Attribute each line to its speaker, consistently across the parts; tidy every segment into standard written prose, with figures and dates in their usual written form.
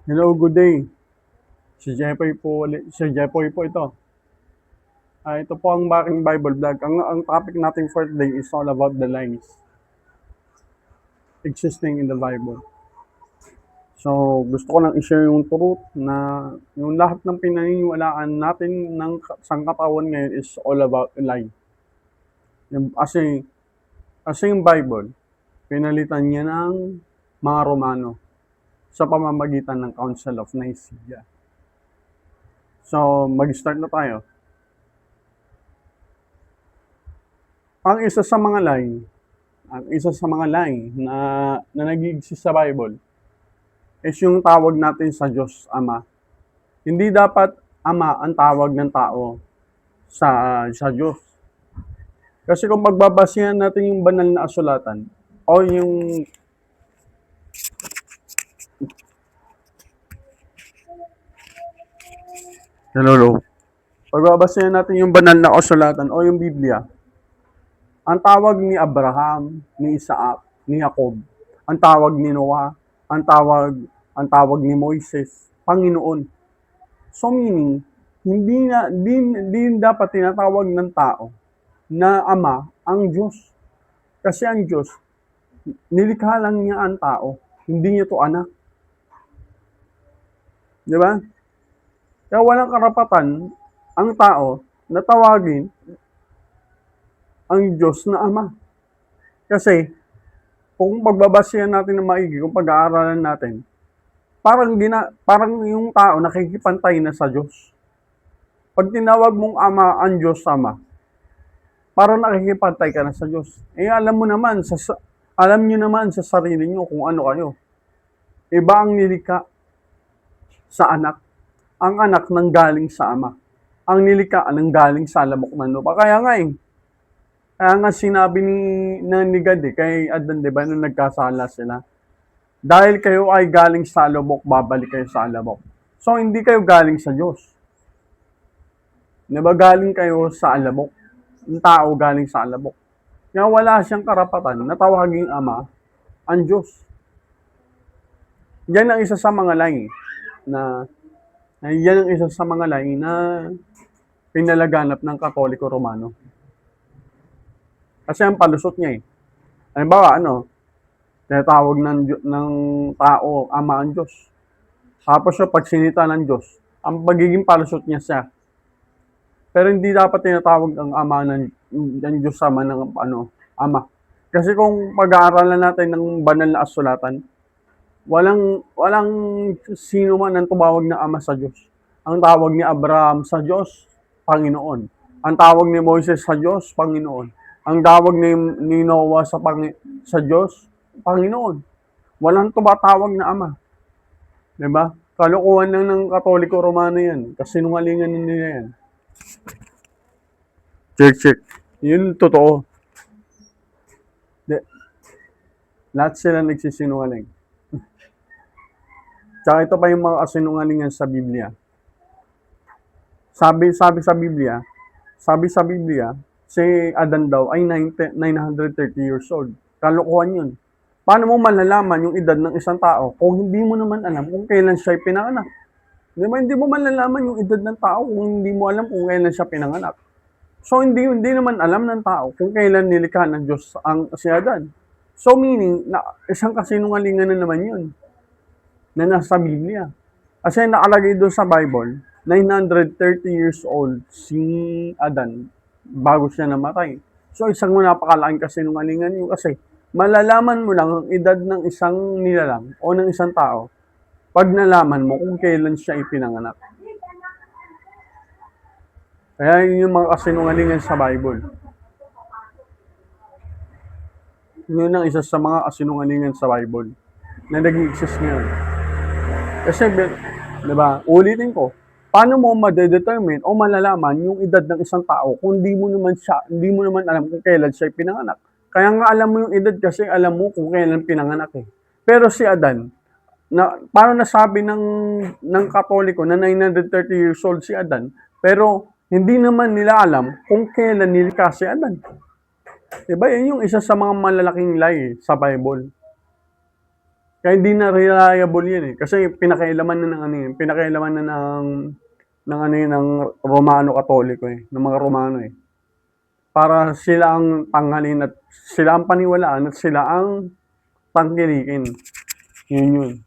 Speaker 1: Hello, good day. Si Jeffoy po ito. Ito po ang aking Bible vlog. Ang topic natin for today is all about the lies existing in the Bible. So, gusto ko lang i-share yung truth na yung lahat ng pinaniniwalaan natin ng sangkatawan ngayon is all about a lie. Kasi yung Bible, pinalitan niya ng mga Romano sa pamamagitan ng Council of Nicaea. So, mag-start na tayo. Ang isa sa mga lie ang isa sa mga lie na nag-exist sa Bible is yung tawag natin sa Diyos Ama. Hindi dapat Ama ang tawag ng tao sa Diyos. Kasi kung pagbabasihan natin yung banal na asulatan o yung Hello. Pagbabasihan natin yung banal na asulatan o yung Biblia, ang tawag ni Abraham, ni Isaac, ni Jacob, ang tawag ni Noah, ang tawag ni Moises, Panginoon. So meaning, hindi dapat tinatawag ng tao na ama ang Diyos. Kasi ang Diyos, nilikha lang niya ang tao. Hindi niya to anak. Di ba? Kaya walang karapatan ang tao na tawagin ang Diyos na ama. Kasi, kung pagbabasihan natin ng maigi, kung pag-aaralan natin, parang yung tao nakikipantay na sa Diyos. Pag tinawag mong ama ang Diyos ama, parang nakikipantay ka na sa Diyos. Alam niyo naman sa sarili niyo kung ano kayo. Iba ang nilikha sa anak. Ang anak nang galing sa ama. Ang nilikha nang galing sa lamok ng lupa. Kaya nga sinabi ni God kay Adan, di ba, nung nagkasala sila, dahil kayo ay galing sa lamok, babalik kayo sa lamok. So, hindi kayo galing sa Diyos. Di ba, galing kayo sa alamok. Yung tao galing sa alamok. Kaya wala siyang karapatan na tawaging ama ang Diyos. Yan ang isa sa mga lie na pinalaganap ng Katoliko Romano. Kasi ang palusot niya halimbawa, tinatawag ng tao ama ang Diyos. Tapos pag sinita ng Diyos, ang pagiging palusot niya siya. Pero hindi dapat tinatawag ang ama ng Diyos sama ng ama. Kasi kung pag-aaralan natin ng banal na asulatan, walang sino man ang tumawag na ama sa Diyos. Ang tawag ni Abraham sa Diyos, Panginoon. Ang tawag ni Moises sa Diyos, Panginoon. Ang tawag ni Noah sa Diyos, Panginoon. Walang tumatawag na ama. Diba? Kalokohan lang ng Katoliko Romano yan. Kasinungalingan nila yan. Check. Yun totoo. Lahat sila nagsisinungaling. Tsaka ito pa yung mga kasinungalingan sa Biblia. Sabi sa Biblia, si Adan daw ay 930 years old. Kalokohan yun. Paano mo malalaman yung edad ng isang tao kung hindi mo naman alam kung kailan siya pinanganak? Di ba? Hindi mo malalaman yung edad ng tao kung hindi mo alam kung kailan siya pinanganak. So, hindi naman alam ng tao kung kailan nilikha ng Diyos si Adan. So, meaning, na isang kasinungalingan na naman yun na nasa Biblia. Kasi nakalagay doon sa Bible, 930 years old si Adan bago siya namatay. So, isang napakalaking kasinungalingan yun kasi malalaman mo lang ang edad ng isang nilalang o ng isang tao pag nalaman mo kung kailan siya ipinanganak. Kaya yun yung mga kasinungalingan sa Bible. Yun ang isa sa mga kasinungalingan sa Bible na nag-i-exist ngayon. Kasi, di ba, ulitin ko, paano mo ma-determine o malalaman yung edad ng isang tao kung hindi mo naman alam kung kailan siya pinanganak. Kaya nga alam mo yung edad kasi alam mo kung kailan pinanganak Pero si Adan, paano nasabi ng Katoliko na 930 years old si Adan, pero hindi naman nila alam kung kailan nilikha si Adan. Diba? Yan yung isa sa mga malalaking lie sa Bible. Kaya hindi na reliable yan eh. Kasi pinakailaman na ng ano yun, pinakailaman na ng ano yun, ng Romano Katoliko eh, ng mga Romano eh. Para sila ang tanghalin at sila ang paniwalaan at sila ang tangkilikin. Yun yun.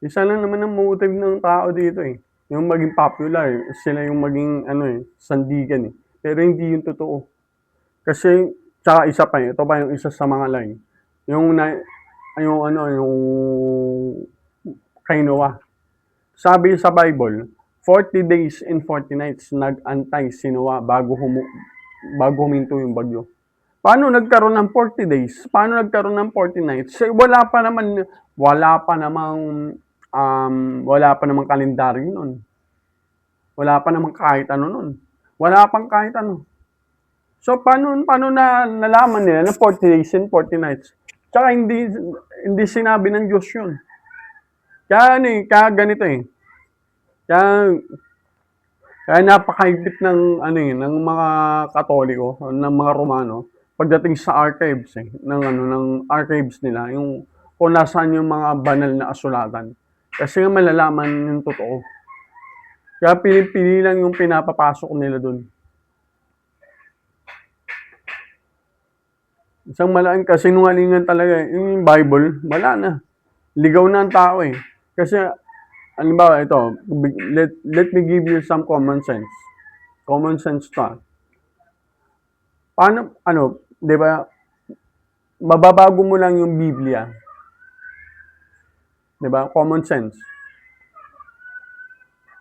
Speaker 1: Isa lang naman ang motive ng tao dito eh. Yung maging popular, sila yung maging ano eh, sandigan eh. Pero hindi yung totoo. Kasi, tsaka isa pa ito pa yung isa sa mga line. Yung ano, yung kay Noah. Sabi sa Bible, 40 days and 40 nights nag-antay si Noah bago huminto yung bagyo. Paano nagkaroon ng 40 days? Paano nagkaroon ng 40 nights? Wala pa namang kalendaryo nun. Wala pa namang kahit ano nun. Wala pang kahit ano. So, paano na nalaman nila na 40 days and 40 nights? Tsaka hindi sinabi ng Diyos yun. Kaya ganito eh. Kaya napakahigpit ng mga Katoliko, ng mga Romano, pagdating sa archives ng archives nila, yung kung nasaan yung mga banal na kasulatan. Kasi nga malalaman yung totoo. Kaya pili lang yung pinapapasok nila dun. Isang malaking kasinungalingan talaga. Yung Bible, wala na. Ligaw na ang tao eh. Kasi, halimbawa ito, let me give you some common sense. Common sense to. Paano, di ba, mababago mo lang yung Biblia. Di ba? Common sense.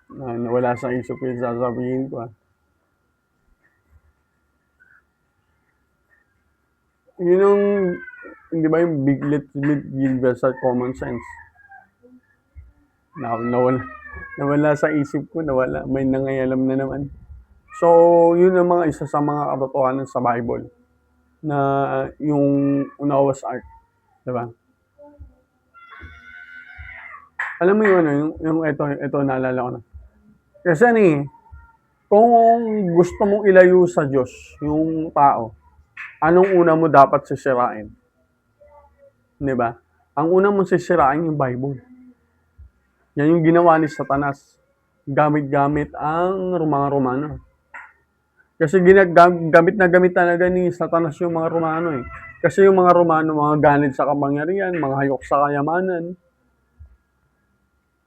Speaker 1: Nawala sa isip ko yung sasabihin ko. Yun yung, di ba yung let me give you sa common sense. Nawala sa isip ko, nawala. May nangayalam na naman. So, yun ang mga isa sa mga katotohanan sa Bible na yung Noah's Ark. Diba? Alam mo yun, yung ito naalala ko na. Kasi kung gusto mong ilayo sa Diyos, yung tao, anong una mo dapat sisirain? Diba? Ang una mo sisirain yung Bible. Yan yung ginawa ni Satanas. Gamit-gamit ang mga Romano. Kasi gamit talaga ni Satanas yung mga Romano eh. Kasi yung mga Romano, mga ganid sa kapangyarihan, mga hayok sa kayamanan.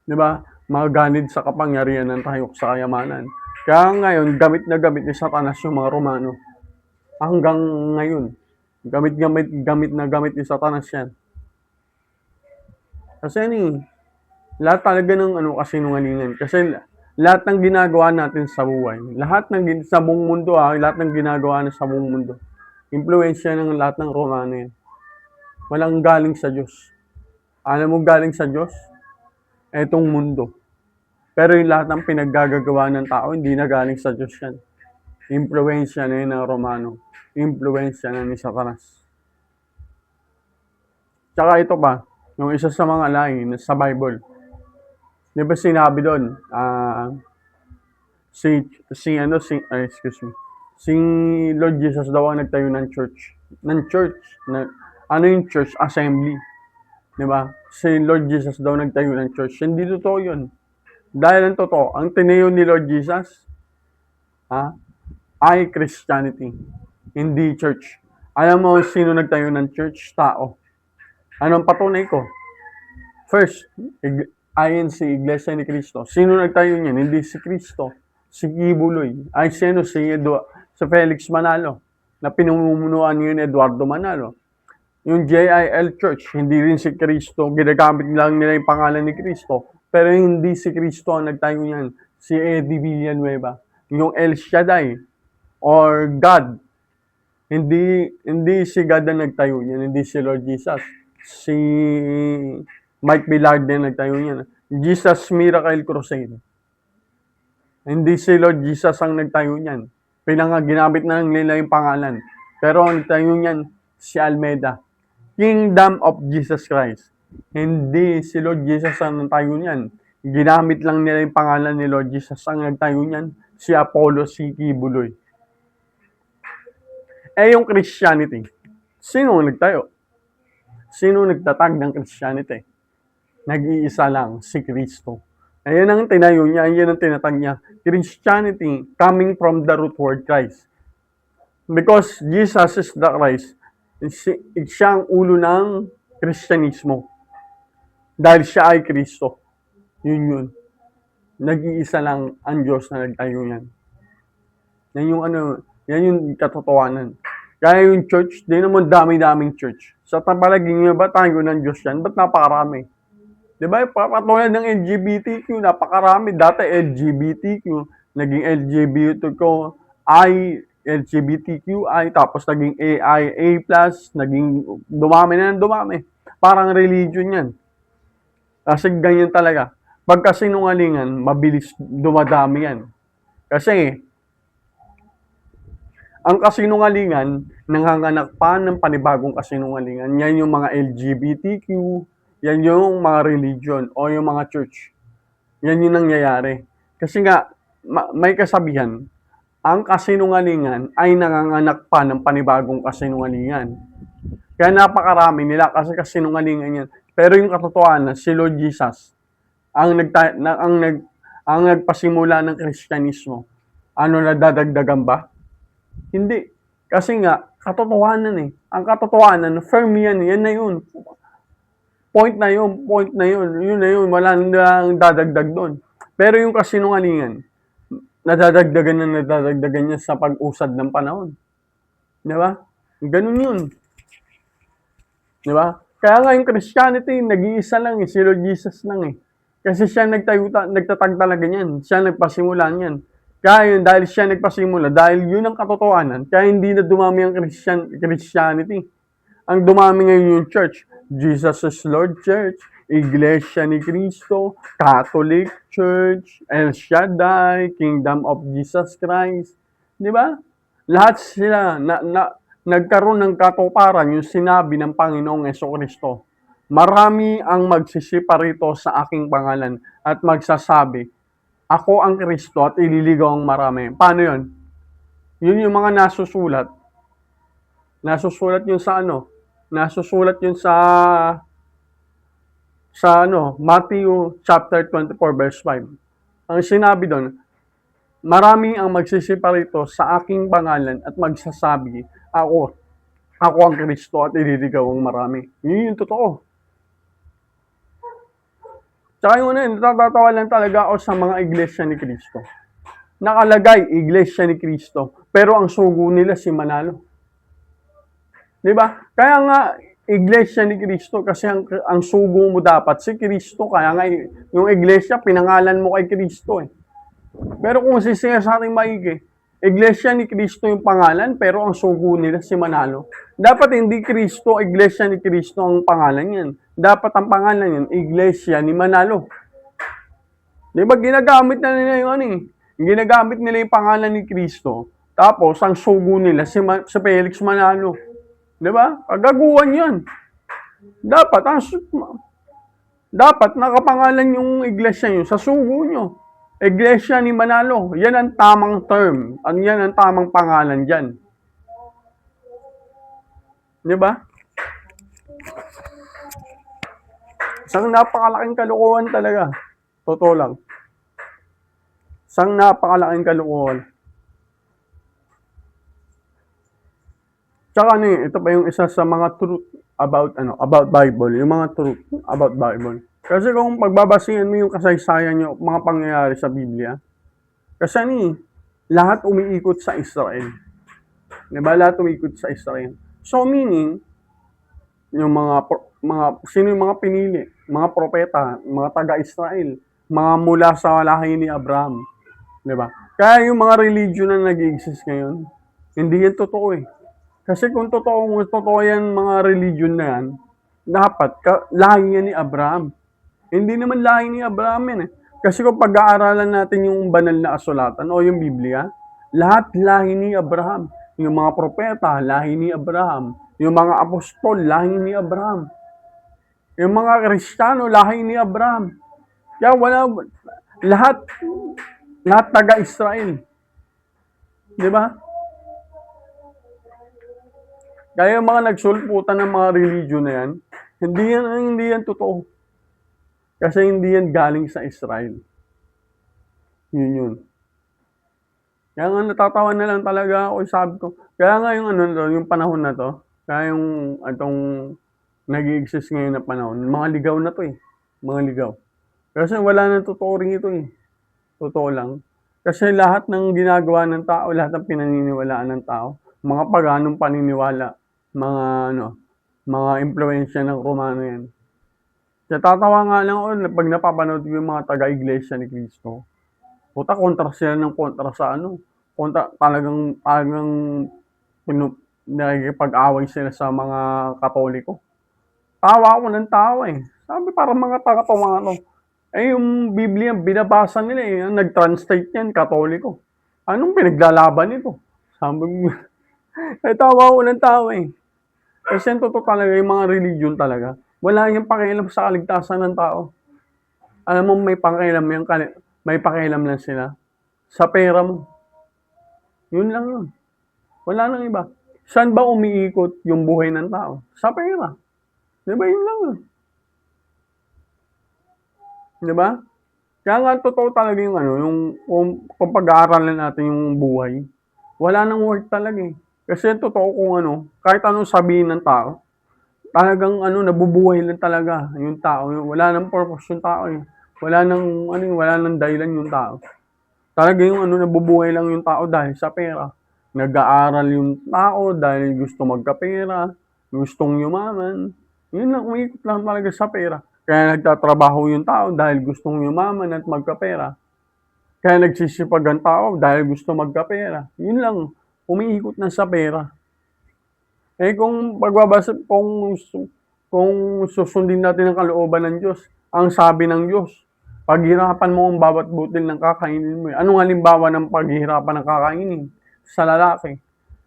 Speaker 1: Di ba? Mga ganid sa kapangyarihan ng hayok sa kayamanan. Kaya ngayon, gamit ni Satanas yung mga Romano. Hanggang ngayon, gamit ni Satanas yan. Kasi lahat talaga ng kasinungalingan. Kasi lahat ng ginagawa natin sa buhay, sa buong mundo, lahat ng ginagawa na sa buong mundo, impluwensya ng lahat ng Romano yan. Walang galing sa Diyos. Alam mo galing sa Diyos? Etong mundo. Pero yung lahat ng pinaggagawa ng tao, hindi na galing sa Diyos yan. Impluwensya na yun ng Romano. Impluwensya na ni Satanas. Tsaka ito pa, yung isa sa mga lahi sa Bible. Di ba sinabi doon, si Lord Jesus daw ang nagtayo ng church. Ano yung church? Assembly. Di ba? Si Lord Jesus daw nagtayo ng church. Hindi totoo yun. Dahil ang totoo, ang tinayo ni Lord Jesus, ay Christianity. Hindi church. Alam mo sino nagtayo ng church? Tao. Anong patunay ko? First, INC, Iglesia ni Cristo. Sino nagtayo niyan? Hindi si Cristo. Si Kibuloy. Si Felix Manalo. Na pinumumunuan niyo ni Eduardo Manalo. Yung JIL Church, hindi rin si Cristo. Ginagamit lang nila yung pangalan ni Cristo. Pero hindi si Cristo ang nagtayo niyan. Si Eddie Villanueva. Yung El Shaddai or God. Hindi si God ang nagtayo niyan. Hindi si Lord Jesus. Si Mike Billard din nagtayo niyan. Jesus Miracle Crusade. Hindi si Lord Jesus ang nagtayo niyan. Ginamit na nila yung pangalan. Pero ang nagtayo niyan, si Almeida. Kingdom of Jesus Christ. Hindi si Lord Jesus ang nagtayo niyan. Ginamit lang nila yung pangalan ni Lord Jesus ang nagtayo niyan, si Apollo C. Kibuloy. Yung Christianity. Sino ang nagtayo? Sino nagtatag ng Christianity? Nag-iisa lang, si Kristo. Ayan ang tinayo niya, ayan ang tinatag niya. Christianity coming from the root word Christ. Because Jesus is the Christ, siya ang ulo ng Kristyanismo. Dahil siya ay Kristo. Yun. Nag-iisa lang ang Diyos na nagtayo yan. Yan yung katotohanan. Kaya yung church, di naman dami-daming church. Sa palaging nyo ba tayo ng Diyos yan? Ba't napakarami? Di ba? Patulad ng LGBTQ, napakarami. Dati LGBTQ, naging LGBTQI, tapos naging AI, A+, naging dumami. Parang religion yan. Kasi ganyan talaga. Pagka sinungalingan, mabilis dumadami yan. Kasi, ang kasinungalingan, nanganganak pa ng panibagong kasinungalingan. Yan yung mga LGBTQ, yan yung mga religion o yung mga church. Yan yung nangyayari. Kasi nga, may kasabihan, ang kasinungalingan ay nanganganak pa ng panibagong kasinungalingan. Kaya napakarami nila kasi kasinungalingan yan. Pero yung katotohanan, si Lord Jesus, ang nagpasimula ng Kristyanismo, nadadagdagan ba? Hindi. Kasi nga, katotohanan eh. Ang katotohanan, firm yan. Yan na yun. Point na yun. Yun na yun. Wala nang dadagdag doon. Pero yung kasinungalingan, nadadagdagan niya sa pag-usad ng panahon. Di ba? Ganun yun. Di ba? Kaya nga yung Christianity, nag-iisa lang eh. Si Lord Jesus lang eh. Kasi siya nagtatag talaga niyan. Siya nagpasimula niyan. Kaya yun, dahil siya nagpasimula, dahil yun ang katotohanan, kaya hindi na dumami ang Christianity. Ang dumami ngayon yung church. Jesus is Lord Church, Iglesia ni Cristo, Catholic Church, El Shaddai, Kingdom of Jesus Christ. Di ba? Lahat sila nagkaroon ng katuparan yung sinabi ng Panginoong Jesucristo. Marami ang magsisiparito sa aking pangalan at magsasabi, ako ang Kristo at ililigaw ang marami. Paano yun? Yun yung mga nasusulat. Nasusulat yun sa ano? Nasusulat yun sa Matthew chapter 24 verse 5. Ang sinabi doon, marami ang magsisiparito sa aking pangalan at magsasabi, ako ang Kristo at ililigaw ang marami. Yun yung totoo. Tsaka yung natatawa lang talaga ako sa mga iglesia ni Cristo. Nakalagay, iglesia ni Cristo, pero ang sugo nila si Manalo. Diba? Kaya nga, iglesia ni Cristo kasi ang sugo mo dapat si Cristo. Kaya nga, yung iglesia, pinangalan mo kay Cristo eh. Pero kung sisiya sa ating maigi, iglesia ni Cristo yung pangalan, pero ang sugo nila si Manalo. Dapat hindi Cristo, iglesia ni Cristo ang pangalan yan. Dapat ang pangalan yan, iglesia ni Manalo. Di ba ginagamit na nila yung ginagamit nila yung pangalan ni Cristo, tapos ang sugo nila si Felix Manalo. Di ba? Kagaguhan yan. Dapat nakapangalan yung iglesia nyo sa sugo nyo. Iglesia ni Manalo. Yan ang tamang term. Yan ang tamang pangalan dyan. Di ba? Isang napakalaking kalokohan talaga. Totoo lang. Isang napakalaking kalokohan. Tsaka ito pa yung isa sa mga truth about Bible, yung mga truth about Bible. Kasi kung pagbabasihan mo yung kasaysayan nyo, mga pangyayari sa Biblia, kasi lahat umiikot sa Israel. Diba? Lahat umiikot sa Israel. So meaning, yung sino yung mga pinili? Mga propeta, mga taga-Israel, mga mula sa lahi ni Abraham. Diba? Kaya yung mga religion na nag-exist ngayon, hindi yan totoo eh. Kasi kung totoo yan mga religion na yan, dapat lahi yan ni Abraham. Hindi naman lahi ni Abraham yan eh. Kasi kung pag-aaralan natin yung banal na kasulatan o yung Biblia, lahat lahi ni Abraham. Yung mga propeta, lahi ni Abraham. Yung mga apostol, lahi ni Abraham. Yung mga Kristiyano, lahi ni Abraham. Kaya lahat taga-Israel. Di ba? Kaya yung mga nagsulputan ng mga religion na yan, hindi yan totoo. Kasi hindi yan galing sa Israel. Yun. Kaya nga natatawa na lang talaga ako, sabi ko. Kaya nga yung yung panahon na 'to, kaya yung itong nag-e-exist ngayon na panahon, mga ligaw na 'to, eh, mga ligaw. Kasi wala ng totoo rin ito, eh, totoo lang. Kasi lahat ng ginagawa ng tao, lahat ng pinaniniwalaan ng tao, mga paganong paniniwala, mga mga impluwensiya ng Romano 'yan. Natatawa nga lang ako 'pag napapanood ko yung mga taga-Iglesia ni Cristo. Puta kontra sila ng kontra sa talagang nakikipag-away sila sa mga Katoliko. Tawa ako ng tawa eh. Sabi parang mga taga-tuwa to. Eh yung Biblia binabasa nila eh, ang nag-translate yan, Katoliko. Anong pinaglalaban nito? Sabi ko, eh tawa ako ng tawa eh. Kasi yung totoo talaga, yung mga religion talaga, wala yung pakialam sa kaligtasan ng tao. Alam mo may pakialam lang sila sa pera mo. Yun lang yun. Wala nang iba. Saan ba umiikot yung buhay ng tao? Sa pera. Di ba yun lang yun? Di ba? Kaya nga totoo talaga yung kung pag-aaralan natin yung buhay, wala nang worth talaga eh. Kasi totoo kung kahit anong sabihin ng tao, talagang nabubuhay lang talaga yung tao. Wala nang purpose yung tao eh. Wala nang dahilan yung tao. Talaga yung nabubuhay lang yung tao dahil sa pera. Nag-aaral yung tao dahil gusto magkapera, gustong yumaman. Yun lang, umiikot lang talaga sa pera. Kaya nagtatrabaho yung tao dahil gustong yumaman at magkapera. Kaya nagsisipag ang tao dahil gusto magkapera. Yun lang, umiikot na sa pera. Eh kung susundin natin ang kalooban ng Diyos, ang sabi ng Diyos, paghirapan mo ang bawat butil ng kakainin mo. Anong halimbawa ng paghihirapan ng kakainin? Sa lalaki.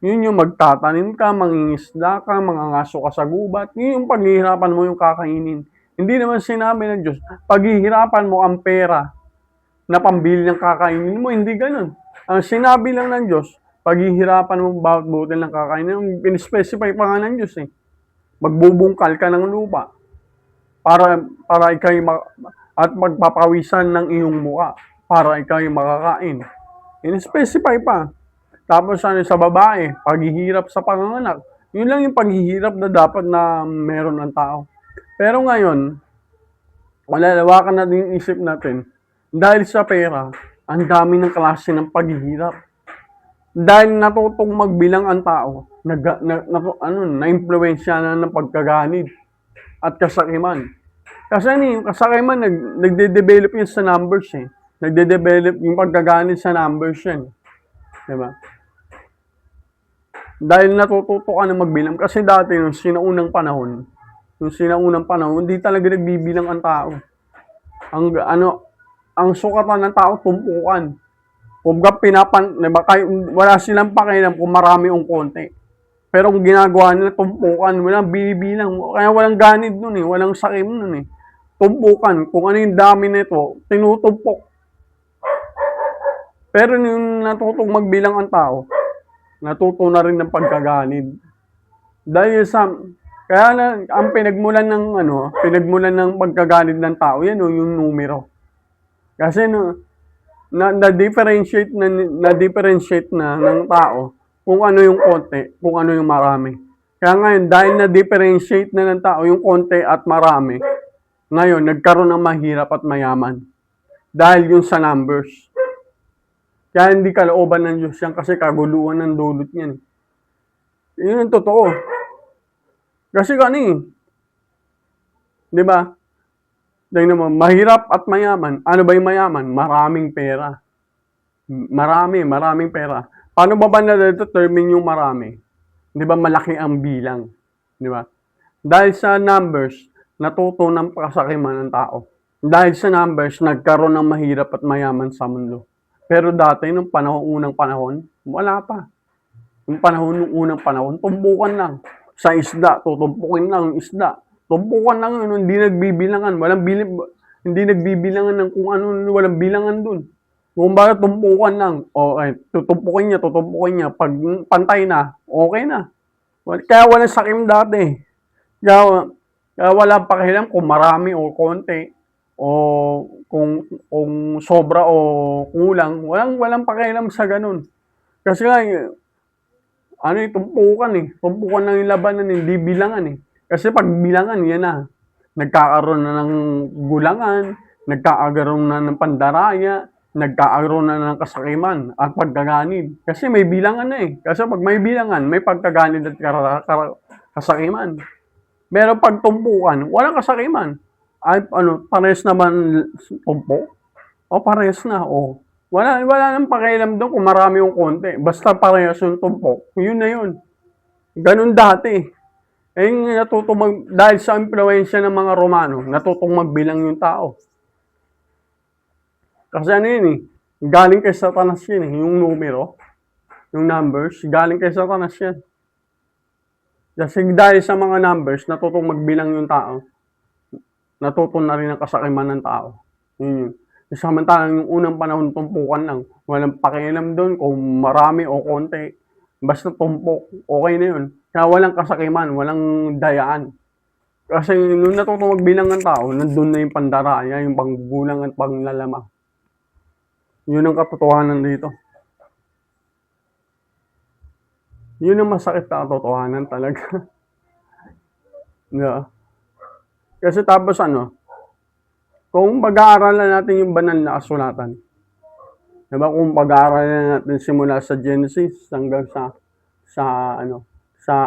Speaker 1: Yun yung magtatanim ka, mangingisda ka, mangangaso ka sa gubat. Yun yung paghihirapan mo yung kakainin. Hindi naman sinabi ng Diyos, paghihirapan mo ang pera na pambili ng kakainin mo. Hindi ganun. Ang sinabi lang ng Diyos, paghihirapan mo bawat butil ng kakainin. Pin-specify pa nga ng Diyos eh. Magbubungkal ka ng lupa para ikay at magpapawisan ng iyong muka para ikay makakain. In-specify pa. Tapos sa babae, paghihirap sa panganganak. Yun lang yung paghihirap na dapat na meron ng tao. Pero ngayon, malalawakan natin yung isip natin. Dahil sa pera, ang dami ng klase ng paghihirap. Dahil natutong magbilang ang tao, na-impluwensya na ng pagkaganid at kasakiman. Kasi yung kasakiman, nagde-develop yun sa numbers eh. Nagde-develop yung pagkaganid sa numbers yan. Diba? Dahil natututo ka na magbilang. Kasi dati, nung sinaunang panahon, hindi talaga nagbibilang ang tao. Ang sukatan ng tao, tumpukan. Kumbaga diba, wala silang pakialam kung marami o konti. Pero kung ginagawa nila, tumpukan, walang binibilang. Kaya walang ganid nun eh, walang sakim nun eh. Tumpukan, kung ano yung dami nito, tinutumpok. Pero yung natutong magbilang ang tao, natuto na rin ng pagkaganid. Dahil ang pinagmulan ng pagkaganid ng tao, yan yung numero. Kasi na-differentiate na ng tao kung ano yung konti, kung ano yung marami. Kaya ngayon, dahil na-differentiate na ng tao yung konti at marami, ngayon, nagkaroon ng mahirap at mayaman. Dahil yun sa numbers. Kaya hindi kalooban ng Diyos yan kasi kaguluhan ng dulot niyan. Yun ang totoo. Kasi di ba? Tingnan mo, mahirap at mayaman. Ano ba yung mayaman? Maraming pera. Maraming pera. Paano ba na-determine yung marami? Di ba malaki ang bilang? Di ba? Dahil sa numbers, natuto ng kasakiman ng tao. Dahil sa numbers, nagkaroon ng mahirap at mayaman sa mundo. Pero dati, nung unang panahon, wala pa. Nung unang panahon, tumpukan lang. Sa isda, tutumpukin lang yung isda. Tumpukan lang yun, hindi nagbibilangan. Hindi nagbibilangan ng kung ano, walang bilangan dun. Kung bakit tumpukan lang, tutumpukin niya. Pag pantay na, okay na. Kaya walang sakim dati. Kaya, kaya walang pakialam kung marami o konti o kung sobra o kulang. Walang pakialam sa ganun. Kasi nga, ano eh, tumpukan eh. Tumpukan lang yung labanan, hindi bilangan eh. Kasi pag bilangan, yan na. Nagkakaroon na ng gulangan, nagkakaroon na ng pandaraya, nagkakaroon na ng kasakiman at pagkaganid. Kasi may bilangan na eh. Kasi pag may bilangan, may pagkaganid at kasakiman. Pero pag tumpukan, walang kasakiman. Ay, ano, pares naman tumpo? O pares na, o. Wala nang pakialam doon kung marami o konti. Basta parehas yung tumpok. Yun na yun. Ganun dati. Eh, dahil sa impluensya ng mga Romano, natutong magbilang yung tao. Kasi ano yun eh, galing kay Satanas yun eh, yung numero, yung numbers, galing kay Satanas yan. Kasi dahil sa mga numbers, natutong magbilang yung tao, natutong na rin ang kasakiman ng tao. Yun yun. Samantalang yung unang panahon, tumpukan lang. Walang pakialam doon kung marami o konti. Basta tumpok, okay na yun. Kaya walang kasakiman, walang dayaan. Kasi nung natutong magbilang ng tao, nandun na yung pandaraya, yung panggulang at panglalama. Yun ang katotohanan dito. Yun ang masakit na katotohanan talaga. Yeah. Kasi tapos ano, kung pag-aaralan natin yung banal na kasulatan, diba, kung pag-aaralan natin simula sa Genesis hanggang sa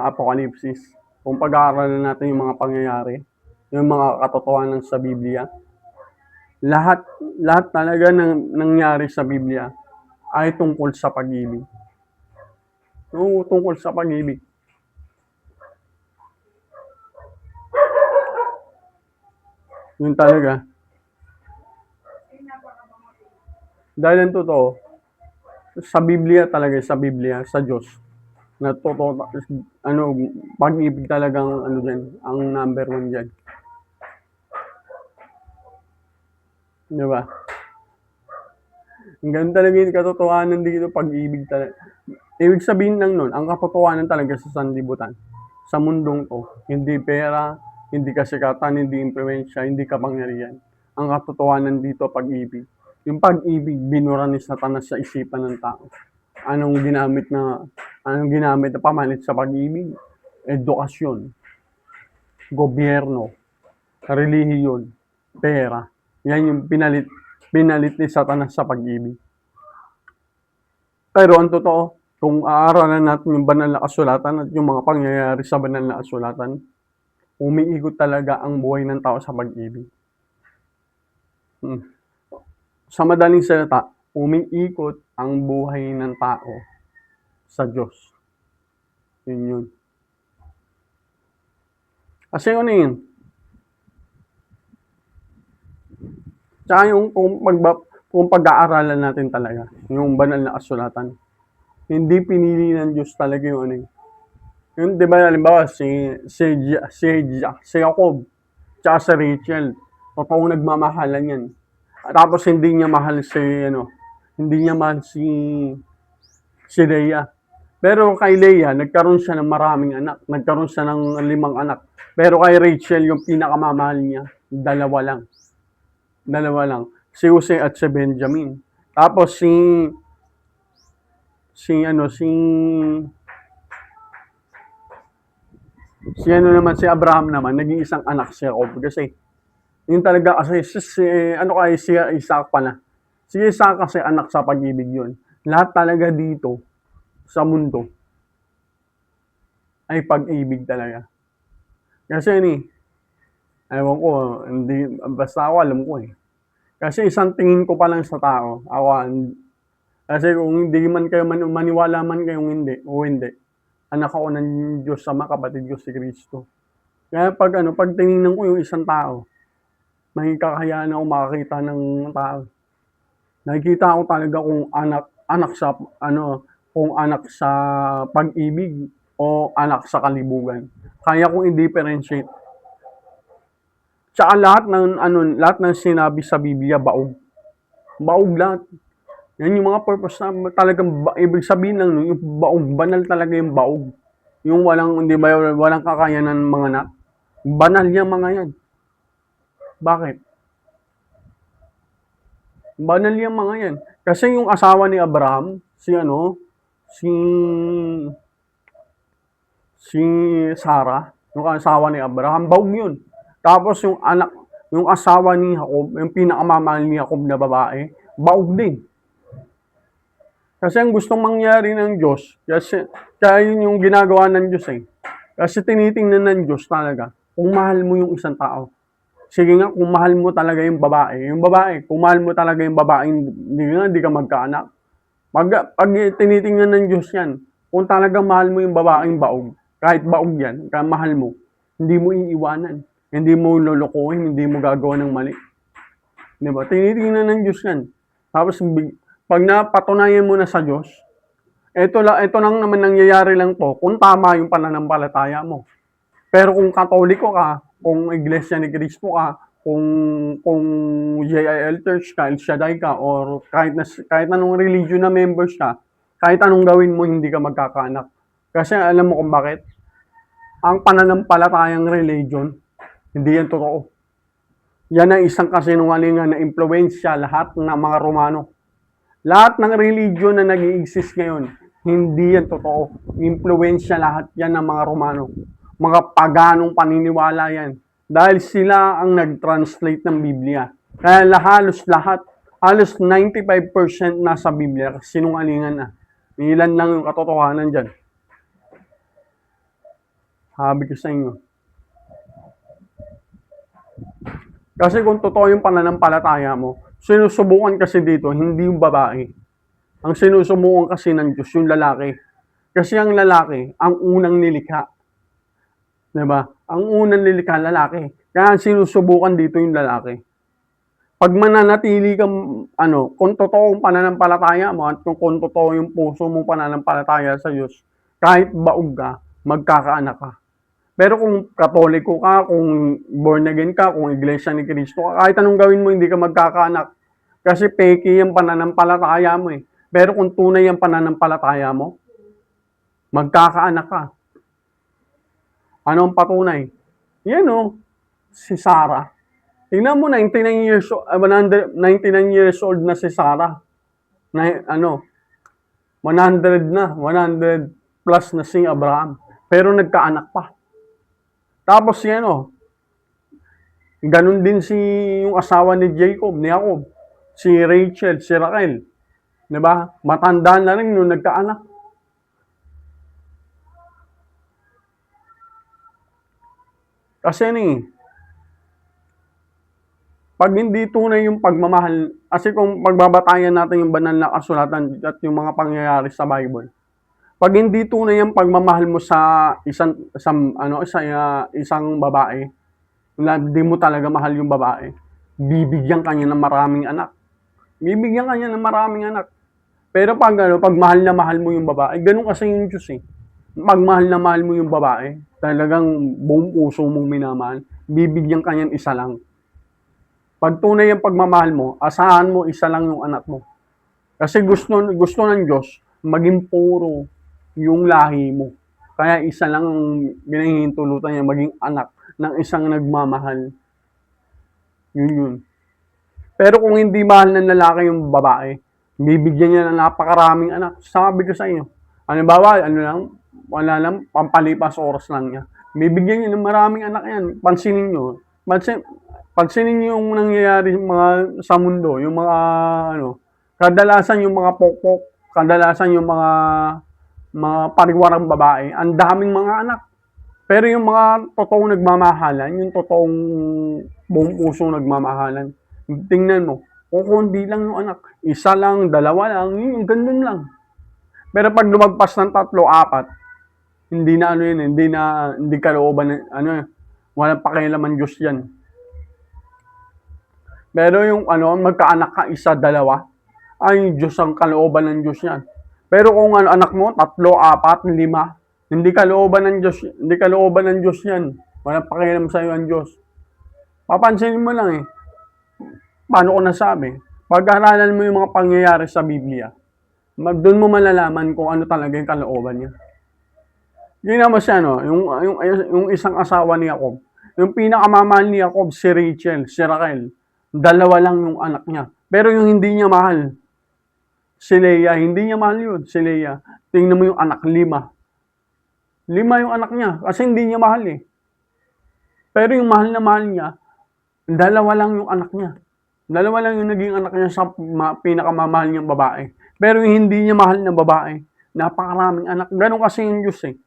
Speaker 1: Apocalypse, kung pag-aaralan natin yung mga pangyayari, yung mga katotohanan sa Biblia, lahat talaga ng nangyari sa Biblia ay tungkol sa pag-ibig. Oo, tungkol sa pag-ibig. Yun talaga. Dahil ang totoo, sa Biblia talaga, sa Diyos, na totoo, ano, pag-ibig talagang, ano dyan, ang number one dyan. Di ba? Ang ganda talaga yung katotohanan dito, pag-ibig talaga. Ibig sabihin lang nun, ang katotohanan talaga sa sanlibutan, sa mundong to, hindi pera, hindi kasikatan, hindi impluensya, hindi kapangyarihan. Ang katotohanan dito, pag-ibig. Yung pag-ibig, binura ni Satanas sa isipan ng tao. Anong ginamit na pamalit sa pag-ibig? Edukasyon, gobyerno, relihiyon, pera. Yan yung pinalit ni Satanas sa pag-ibig. Pero ang totoo, kung aaralan natin yung banal na kasulatan at yung mga pangyayari sa banal na kasulatan, umiikot talaga ang buhay ng tao sa pag-ibig. Sa madaling salita, umiikot ang buhay ng tao sa Diyos. Yun. Kasi ano yun? Tsaka yung kung pag-aaralan natin talaga, yung banal na kasulatan, hindi pinili ng Diyos talaga yung ano yun. Yung, di ba, halimbawa, si Jacob, tsaka si Rachel, totoong nagmamahalan yan. Tapos hindi niya mahal si Leah. Pero kay Leah, nagkaroon siya ng maraming anak. Nagkaroon siya ng 5 anak. Pero kay Rachel, yung pinakamamahal niya, 2 lang. Si Jose at si Benjamin. Tapos si Abraham naman, naging isang anak si Jacob. Kasi yun talaga kasi si Isaac pala. Si Isaac kasi anak sa pag-ibig yun. Lahat talaga dito sa mundo ay pag-ibig talaga. Kasi ewan ko, basta ako alam ko eh. Kasi isang tingin ko pa lang sa tao, kasi kung hindi man kayo maniwala man kayong hindi, anak ako ng Diyos Ama, kapatid ko si Kristo. Kaya pag tinignan ko yung isang tao, may kakayaan ako makakita ng tao. Nakikita ko talaga kung anak sa pag-ibig o anak sa kalibugan. Kaya kong i-differentiate. Tsaka lahat ng sinabi sa Biblia, baog. Baog lahat. Yan yung mga purpose na talagang ibig sabihin lang yung baog, banal talaga yung baog. Yung hindi ba, walang kakayanan mga anak. Banal yung mga yan. Bakit? Banal yung mga yan. Kasi yung asawa ni Abraham, si si Sarah, yung asawa ni Abraham, baog yun. Tapos yung asawa ni Jacob, yung pinakamamahal ni Jacob na babae, baog din. Kasi ang gustong mangyari ng Diyos, kaya yun yung ginagawa ng Diyos eh. Kasi tinitingnan ng Diyos talaga, kung mahal mo yung isang tao. Sige nga, kung mahal mo talaga yung babae, kung mahal mo talaga yung babae, hindi ka magkaanak. Pag tinitingnan ng Diyos yan, kung talagang mahal mo yung babaeng baog, kahit baog yan, kahit mahal mo, hindi mo iiwanan. Hindi mo lolokohin, hindi mo gagawa ng mali. Diba? Tinitingnan ng Diyos yan. Tapos, pag napatunayan mo na sa Diyos, ito lang naman nangyayari lang to kung tama yung pananampalataya mo. Pero kung Katoliko ka, kung Iglesia ni Cristo ka, kung JIL Church ka, El Shaddai ka, or kahit anong religion na members ka, kahit anong gawin mo, hindi ka magkakaanak. Kasi alam mo kung bakit? Ang pananampalatayang religion, hindi yan totoo. Yan ang isang kasinungalingan na impluwensya lahat ng mga Romano. Lahat ng religion na nag-i-exist ngayon, hindi yan totoo. Impluwensya lahat yan ng mga Romano. Mga paganong paniniwala yan. Dahil sila ang nag-translate ng Biblia. Kaya halos 95% nasa Biblia, sinungalingan na. Ilan lang yung katotohanan dyan. Sabi ko sa inyo. Kasi kung totoo yung pananampalataya mo, sinusubukan kasi dito, hindi yung babae. Ang sinusubukan kasi ng Diyos, yung lalaki. Kasi ang lalaki, ang unang nilikha. Diba? Ang unang nilikha, lalaki. Kaya ang sinusubukan dito yung lalaki. Pag mananatili kang, kung totoo ang pananampalataya mo at kung totoo yung puso mong pananampalataya sa Diyos, kahit baog ka, magkakaanak ka. Pero kung Katoliko ka, kung born again ka, kung Iglesia ni Cristo ka, kahit anong gawin mo, hindi ka magkakaanak. Kasi peki yung pananampalataya mo eh. Pero kung tunay yung pananampalataya mo, magkakaanak ka. Ano ang patunay? Yan si Sarah. Tingnan mo, 99 years old na si Sarah. 100 plus na si Abraham. Pero nagkaanak pa. Tapos ganun din yung asawa ni Jacob, ni Jacob. Si Rachel, si Raquel. Diba? Matanda na rin nung nagkaanak. Kasi pag hindi tunay yung pagmamahal, kasi kung pagbabatayan natin yung banal na kasulatan at yung mga pangyayari sa Bible, pag hindi tunay yung pagmamahal mo sa isang babae, na hindi mo talaga mahal yung babae, bibigyan kanya ng maraming anak. Bibigyan kanya ng maraming anak. Pero pag mahal na mahal mo yung babae, ganun kasi yung Diyos eh. Pag mahal na mahal mo yung babae, talagang buong puso mong minamahal, bibigyan kanya isa lang. Pag tunay yung pagmamahal mo, asahan mo isa lang yung anak mo. Kasi gusto ng Diyos, maging puro yung lahi mo. Kaya isa lang ang binahihintulutan niya, maging anak ng isang nagmamahal. Yun. Pero kung hindi mahal ng lalaki yung babae, bibigyan niya ng napakaraming anak. Sabi ko sa inyo, wala lang, pampalipas oras lang niya. Bibigyan niya ng maraming anak yan. Pansinin nyo. Pansinin nyo yung nangyayari sa mundo, yung mga, kadalasan yung mga pokpok, kadalasan yung mga pariwarang babae, ang daming mga anak. Pero yung mga totoong nagmamahalan, yung totoong buong puso nagmamahalan, tingnan mo, kung kundi lang yung anak, isa lang, dalawa lang, yung ganun lang. Pero pag lumagpas ng 3, 4, hindi kalooban, walang pakialaman Diyos yan. Pero yung magkaanak ka, 1, 2, ay Diyos ang kalooban ng Diyos yan. Pero kung anak mo, 3, 4, 5, hindi kalooban ng Diyos yan. Walang pakialam sa iyo ang Diyos. Papansinin mo lang Paano ko nasabi? Pag-aralan mo yung mga pangyayari sa Biblia, doon mo malalaman kung ano talaga yung kalooban niya. Tingnan mo siya 'no, yung isang asawa ni Jacob, yung pinakamamahal ni Jacob si Rachel, si Raquel, dalawa lang yung anak niya. Pero yung hindi niya mahal, si Leah, hindi niya mahal yun, si Leah. Tingnan mo yung anak, 5. 5 yung anak niya kasi hindi niya mahal eh. Pero yung mahal na mahal niya, dalawa lang yung anak niya. Dalawa lang yung naging anak niya sa pinakamamahal niyang babae. Pero yung hindi niya mahal na babae, napakaraming anak. Ganun kasi yung Diyos eh.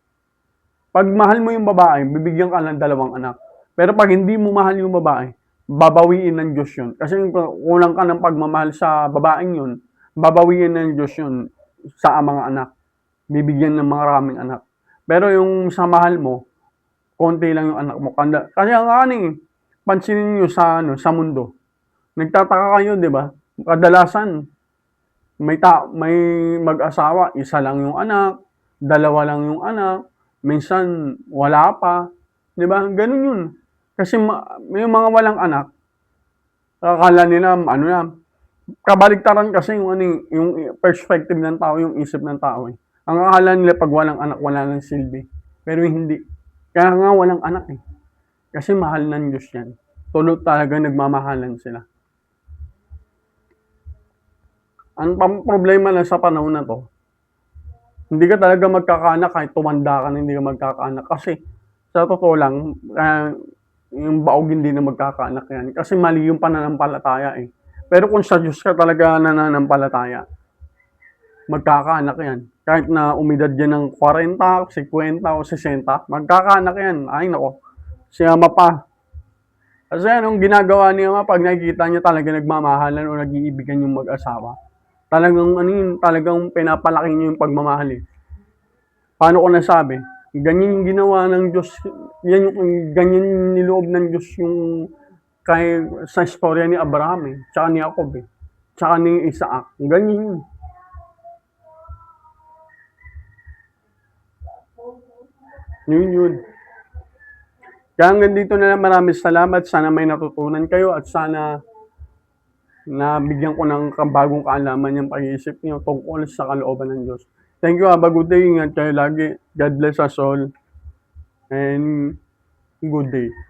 Speaker 1: Pag mahal mo yung babae, bibigyan ka ng 2 anak. Pero pag hindi mo mahal yung babae, babawiin ng Diyos yun. Kasi kulang ka ng pagmamahal sa babaeng yun, babawiin ng Diyos yun sa mga anak. Bibigyan ng maraming anak. Pero yung sa mahal mo, konti lang yung anak mo. Kasi ang pansinin nyo sa mundo, nagtataka kayo, di ba? Kadalasan, may mag-asawa, isa lang yung anak, 2 lang yung anak, minsan wala pa, 'di ba? Ganun 'yun. Kasi may mga walang anak, akala nila ano na, kabaligtaran kasi yung yung perspective ng tao, yung isip ng tao eh. Ang akala nila pag walang anak, wala nang silbi. Pero hindi. Kaya nga walang anak eh. Kasi mahal ng Diyos yan. Tulad talaga nagmamahalan sila. Ang problema na sa panahon na to, hindi ka talaga magkakaanak kahit tumanda ka na hindi ka magkakaanak. Kasi sa totoo lang, yung baog hindi na magkakaanak yan. Kasi mali yung pananampalataya eh. Pero kung sa Diyos ka talaga nananampalataya, magkakaanak yan. Kahit na umidad yan ng 40, 50 o 60, magkakaanak yan. Ay nako, si Ama pa. Kasi anong ginagawa niya Ama pag nakikita niya talaga nagmamahalan o nag-iibigan yung mag-asawa? Talagang talagang pinapalaki niya yung pagmamahal eh. Paano ko nasabi? Ganyan yung ginawa ng Diyos, ganyan yung niloob ng Diyos yung sa istorya ni Abraham eh, tsaka ni Jacob eh, tsaka ni Isaac. Ganyan yun. Yun. Kaya hanggang dito na lang, maraming salamat. Sana may natutunan kayo at sana nabigyan ko ng bagong kaalaman yung pag-iisip niyo tungkol sa kalooban ng Diyos. Thank you, have a good day. Ingat kayo lagi. God bless us all. And good day.